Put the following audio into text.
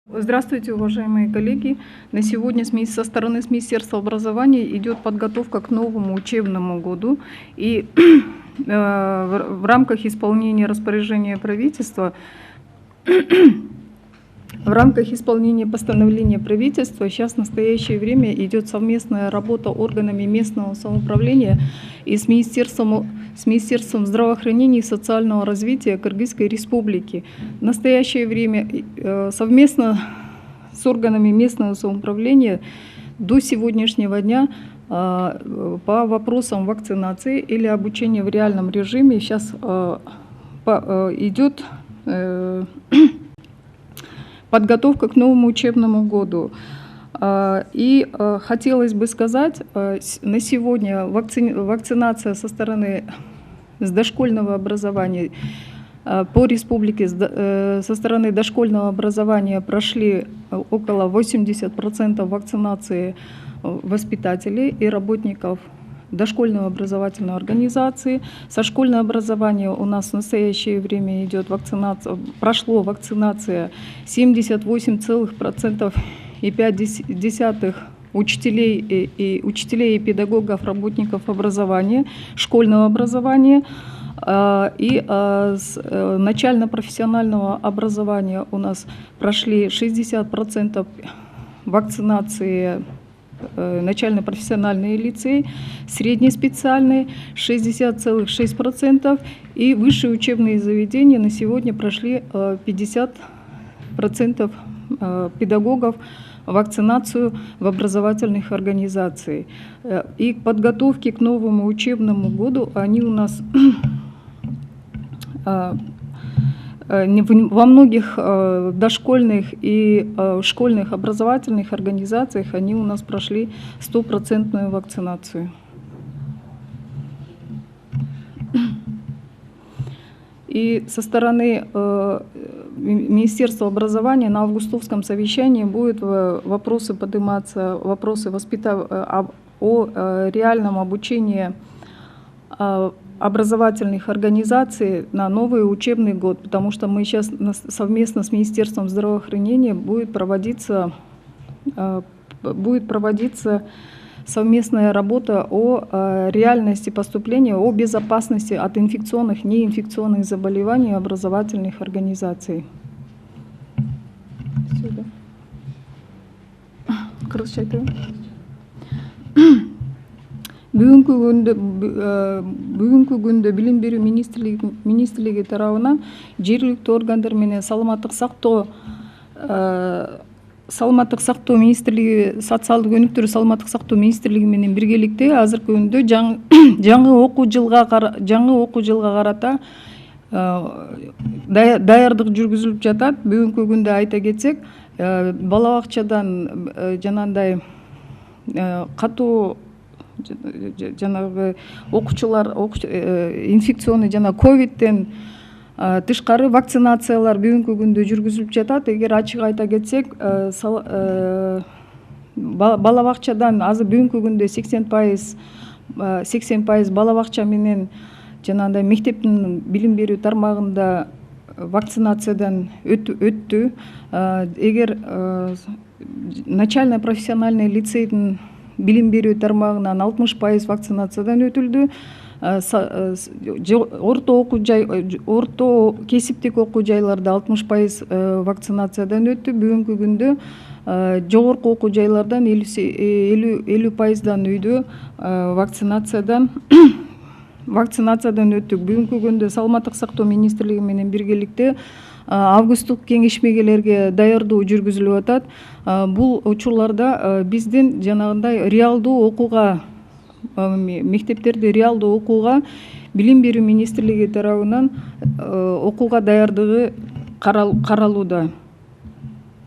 Здравствуйте, уважаемые коллеги. На сегодня со стороны Министерства образования идет подготовка к новому учебному году. И в рамках исполнения распоряжения правительства, в рамках исполнения постановления правительства сейчас в настоящее время идет совместная работа органами местного самоуправления и с Министерством здравоохранения и социального развития Кыргызской Республики. В настоящее время совместно с органами местного самоуправления до сегодняшнего дня по вопросам вакцинации или обучения в реальном режиме сейчас идет подготовка к новому учебному году. И хотелось бы сказать, на сегодня вакцинация со стороны дошкольного образования по республике со стороны дошкольного образования прошли около 80% вакцинации воспитателей и работников дошкольной образовательной организации. Со школьного образования у нас в настоящее время идет вакцинация, прошло вакцинация 78,5% учителей и педагогов, работников образования, школьного образования. И с начально-профессионального образования у нас прошли 60% вакцинации начально-профессиональные лицеи, среднеспециальные 60,6%, и высшие учебные заведения на сегодня прошли 50% педагогов вакцинацию в образовательных организациях. И к подготовке к новому учебному году они у нас во многих дошкольных и школьных образовательных организациях они у нас прошли 100% вакцинацию. И со стороны Министерства образования на августовском совещании будут вопросы подниматься, вопросы о реальном обучении образовательных организаций на новый учебный год, потому что мы сейчас совместно с Министерством здравоохранения будет проводиться совместная работа о реальности поступления, о безопасности от инфекционных, неинфекционных заболеваний образовательных организаций. Бүгүнкү күндө билим берүү министрлиги тарабынан жергиликтүү органдар менен саламаттык сактоо министрлиги, социалдык өнүктүрүү саламаттык сактоо министрлиги менен биргеликте азыркы күндө жаңы окуу жылга карата даярдык жүргүзүлүп жатат. Бүгүнкү күндө айта кетсек, бала бакчадан жанагындай катуу жанагы окуучулар инфекционный жана ковидтен тышкары вакцинациялар бүгүнкү күндө жүргүзүлүп жатат. Эгер ачык айта кетсек, бала бакчадан азыр бүгүнкү күндө 80% бала бакча менен жанагындай мектептин билим берүү тармагында вакцинациядан өттү. Эгер начально профессиональный лицейдин билим берүү тармагынан 60% вакцинациядан өтүлдү. Орто кесиптик окуу жайларда 60% вакцинациядан өттү. Бүгүнкү күндө жогорку окуу жайлардан 50%дан үйдө вакцинациядан өттүк. Бүгүнкү күндө саламаттык сактоо министрлиги менен биргеликте августтук кеңешмелерге даярдоо жүргүзүлүп атат. Бул учурларда биздин жанагындай реалдуу окууга, мектептерде реалдуу окууга билим берүү министрлиги тарабынан окууга даярдыгы каралууда.